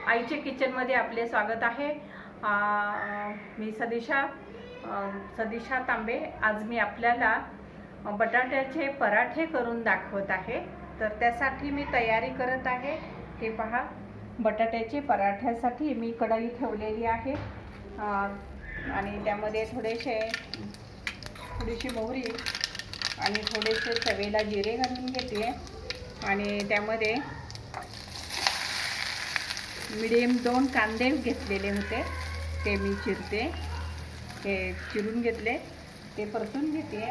आईचे किचनमध्ये आपले स्वागत आहे। मी सदिशा तांबे। आज मी आपल्याला बटाट्याचे पराठे करून दाखवत आहे। तर त्यासाठी मी तयारी करत आहे। हे पहा, बटाट्याचे पराठ्यासाठी मी कढई ठेवलेली आहे आणि त्यामध्ये थोडीशी मोहरी आणि थोडेसे चवीला जिरे घालून घेते आणि त्यामध्ये मीडियम 2 कांदे घेतलेले होते, ते मी चिरून घेतले, ते परतून घेते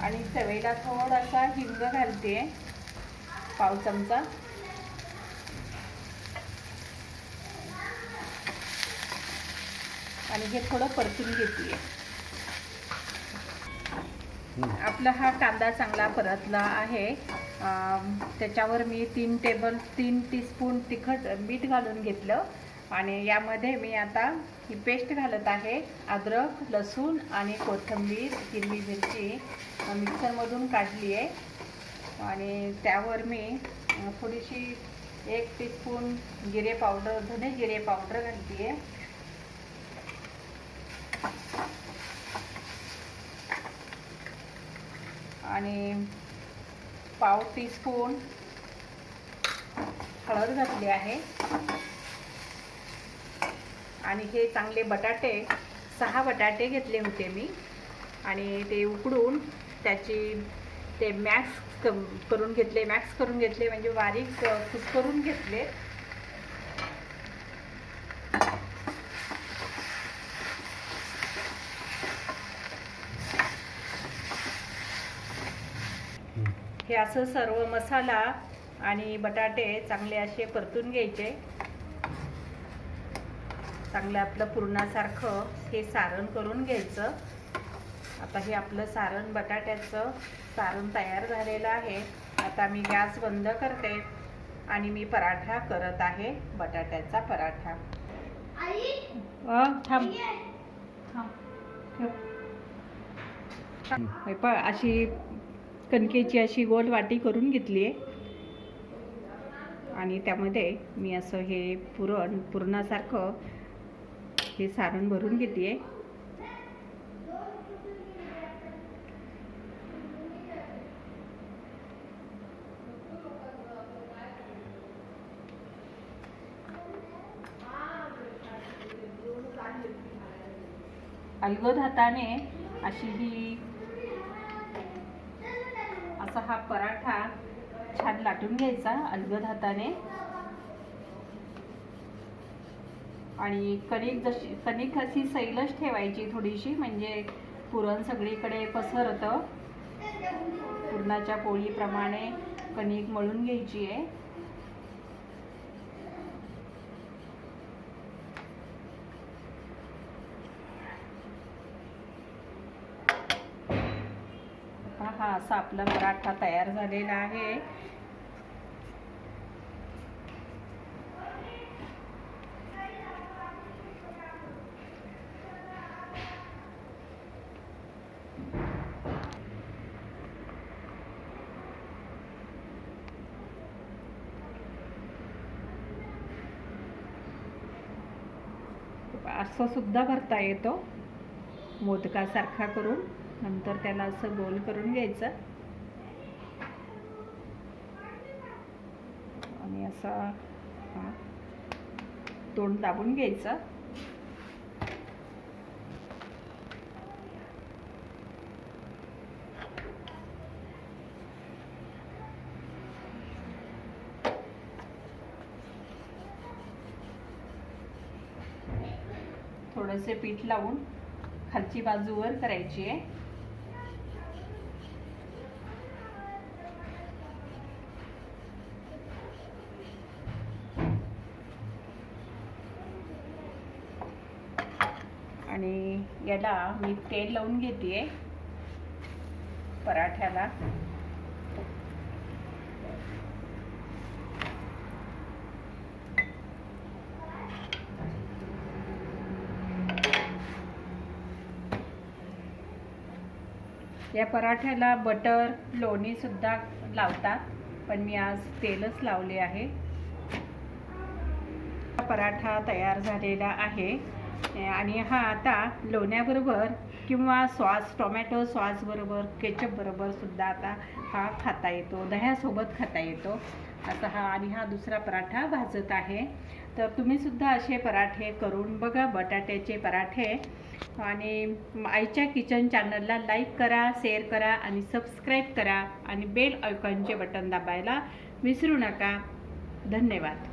आणि चवीला थोडासा हिंग घालते, पाव चमचा, आणि हे थोडं परतून घेते। आपला हा कांदा चांगला परतला आहे। त्याच्यावर मी 3 टीस्पून मीठ घालून घेतलं आणि यामध्ये मी आता ही पेस्ट घालत आहे। अद्रक, लसूण आणि कोथिंबीर, हिरवी मिरची मिक्सरमधून काढली आहे आणि त्यावर मी थोडीशी 1 टीस्पून धने जिरे पावडर घालते आहे आणि पाव टीस्पून हळद घातली आहे आणि हे चांगले 6 बटाटे घेतले होते मी आणि ते उकडून ते मॅक्स करून घेतले म्हणजे बारीक कुस्करून घेतले। हे असं सर्व मसाला आणि बटाटे चांगले असे परतून घ्यायचे। चांगलं आपलं पुरणासारखं हे सारण करून घ्यायचं। आता हे आपलं बटाट्याचं सारण तयार झालेलं आहे। आता मी गॅस बंद करते आणि मी पराठा करत आहे, बटाट्याचा पराठा। अशी कणकेची अशी गोल वाटी करून घेतली आहे आणि त्यामध्ये मी असं हे पुरणासारखं हे सारण भरून घेते। अलगद हाताने असा हा पराठा छान लाटून घ्यायचा अलगद हाताने आणि कणिक अशी सैलच ठेवायची थोडीशी, म्हणजे पुरण सगळीकडे पसरतं। पुरणाच्या पोळीप्रमाणे कणिक मळून घ्यायची आहे। हा असा आपला पराठा तयार झालेला आहे। असं सुद्धा भरता येतो, मोदकासारखा करून नंतर त्याला असं गोल करून घ्यायचं आणि असं तोंड दाबून घ्यायचं। थोडेसे पीठ लावून खालची बाजू वर करायची आहे आणि याला मी तेल लावून घेते पराठ्याला। या पराठ्याला बटर लोणीसुद्धा लावतात, पण मी आज तेलच लावले आहे. पराठा तयार झालेला आहे आणि हा आता लोण्याबरोबर किंवा सॉस, टोमॅटो सॉस बरोबर, केचप बरोबर सुद्धा आता हा खाता येतो, दह्यासोबत खाता येतो असा हा. आणि हा दुसरा पराठा भाजत आहे. तर तुम्ही सुद्धा असे पराठे करून बघा, बटाट्याचे पराठे. आणि आईच्या किचन चॅनलला लाईक करा, शेअर करा आणि सबस्क्राईब करा आणि बेल आयकॉनचे बटन दाबायला विसरू नका. धन्यवाद.